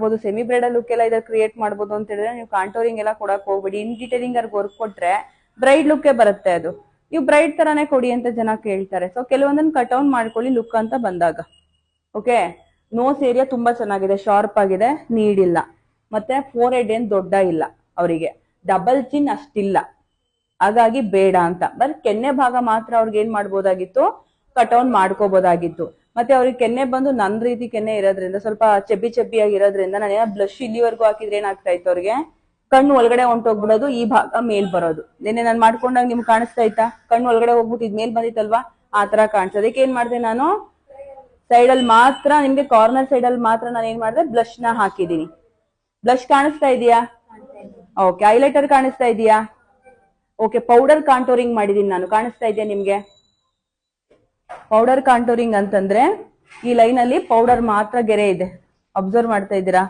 ಮಾಡ್ಬೋದು, semi bridal look ಎಲ್ಲ ಇದ್ರ ಕ್ರಿಯೇಟ್ ಮಾಡ್ಬೋದು ಅಂತ ಹೇಳಿದ್ರೆ ನೀವು ಕಾಂಟೋರಿಂಗ್ ಎಲ್ಲ ಕೊಡಕ್ ಹೋಗ್ಬೇಡಿ. ಇನ್ ಡೀಟೇಲಿಂಗ್ ಅವ್ರಿಗೆ ವರ್ಕ್ ಕೊಟ್ರೆ ಬ್ರೈಡ್ ಲುಕ್ ಬರುತ್ತೆ ಅದು. ನೀವು ಬ್ರೈಡ್ ತರಾನೇ ಕೊಡಿ ಅಂತ ಜನ ಕೇಳ್ತಾರೆ. ಸೊ ಕೆಲವೊಂದನ್ನ ಕಟ್ ಔನ್ ಮಾಡ್ಕೊಳ್ಳಿ ಲುಕ್ ಅಂತ ಬಂದಾಗ. ಓಕೆ, ನೋಸ್ ಏರಿಯಾ ತುಂಬಾ ಚೆನ್ನಾಗಿದೆ, ಶಾರ್ಪ್ ಆಗಿದೆ, ನೀಡಿಲ್ಲ. ಮತ್ತೆ ಫೋರ್ ಹೆಡ್ ಏನ್ ದೊಡ್ಡ ಇಲ್ಲ ಅವರಿಗೆ, ಡಬಲ್ ಚಿನ್ ಅಷ್ಟಿಲ್ಲ, ಹಾಗಾಗಿ ಬೇಡ ಅಂತ. ಬಟ್ ಕೆನ್ನೆ ಭಾಗ ಮಾತ್ರ ಅವ್ರಿಗೆ ಏನ್ ಮಾಡ್ಬೋದಾಗಿತ್ತು, ಕಟ್ ಔನ್ ಮಾಡ್ಕೋಬಹುದಾಗಿತ್ತು. ಮತ್ತೆ ಅವ್ರಿಗೆ ಕೆನ್ನೆ ಬಂದು ನನ್ ರೀತಿ ಕೆನ್ನೆ ಇರೋದ್ರಿಂದ, ಸ್ವಲ್ಪ ಚೆಬ್ಬಿ ಚೆಬ್ಬಿಯಾಗಿರೋದ್ರಿಂದ, ನಾನು ಏನೋ ಬ್ಲಶ್ ಇಲ್ಲಿವರೆಗೂ ಹಾಕಿದ್ರೆ ಏನಾಗ್ತಾ ಇತ್ತು ಅವ್ರಿಗೆ, ಕಣ್ಣು ಒಳಗಡೆ ಹೊಂಟೋಗ್ಬಿಡೋದು, ಈ ಭಾಗ ಮೇಲ್ ಬರೋದು. ನಿನ್ನೆ ನಾನು ಮಾಡ್ಕೊಂಡಾಗ ನಿಮ್ಗೆ ಕಾಣಿಸ್ತಾ ಇತ್ತಾ, ಕಣ್ಣು ಒಳಗಡೆ ಹೋಗ್ಬಿಟ್ಟು ಇದ್ ಮೇಲ್ ಬಂದಿತ್ತಲ್ವಾ, ಆ ತರ ಕಾಣಿಸ್ತದೆ. ಅದಕ್ಕೆ ಏನ್ ಮಾಡಿದೆ ನಾನು, ಸೈಡ್ ಅಲ್ಲಿ ಮಾತ್ರ, ನಿಮ್ಗೆ ಕಾರ್ನರ್ ಸೈಡ್ ಅಲ್ಲಿ ಮಾತ್ರ ನಾನು ಏನ್ ಮಾಡಿದೆ, ಬ್ಲಶ್ ನ ಹಾಕಿದೀನಿ. ಬ್ಲಶ್ ಕಾಣಿಸ್ತಾ ಇದೆಯಾ? ಓಕೆ. ಹೈಲೈಟರ್ ಕಾಣಿಸ್ತಾ ಇದೆಯಾ? ಓಕೆ. ಪೌಡರ್ ಕಾಂಟೋರಿಂಗ್ ಮಾಡಿದೀನಿ ನಾನು, ಕಾಣಿಸ್ತಾ ಇದೆಯಾ ನಿಮ್ಗೆ? ಪೌಡರ್ ಕಾಂಟೋರಿಂಗ್ ಅಂತಂದ್ರೆ ಈ ಲೈನ್ ಅಲ್ಲಿ ಪೌಡರ್ ಮಾತ್ರ ಗೆರೆ ಇದೆ, ಅಬ್ಸರ್ವ್ ಮಾಡ್ತಾ ಇದ್ದೀರಾ?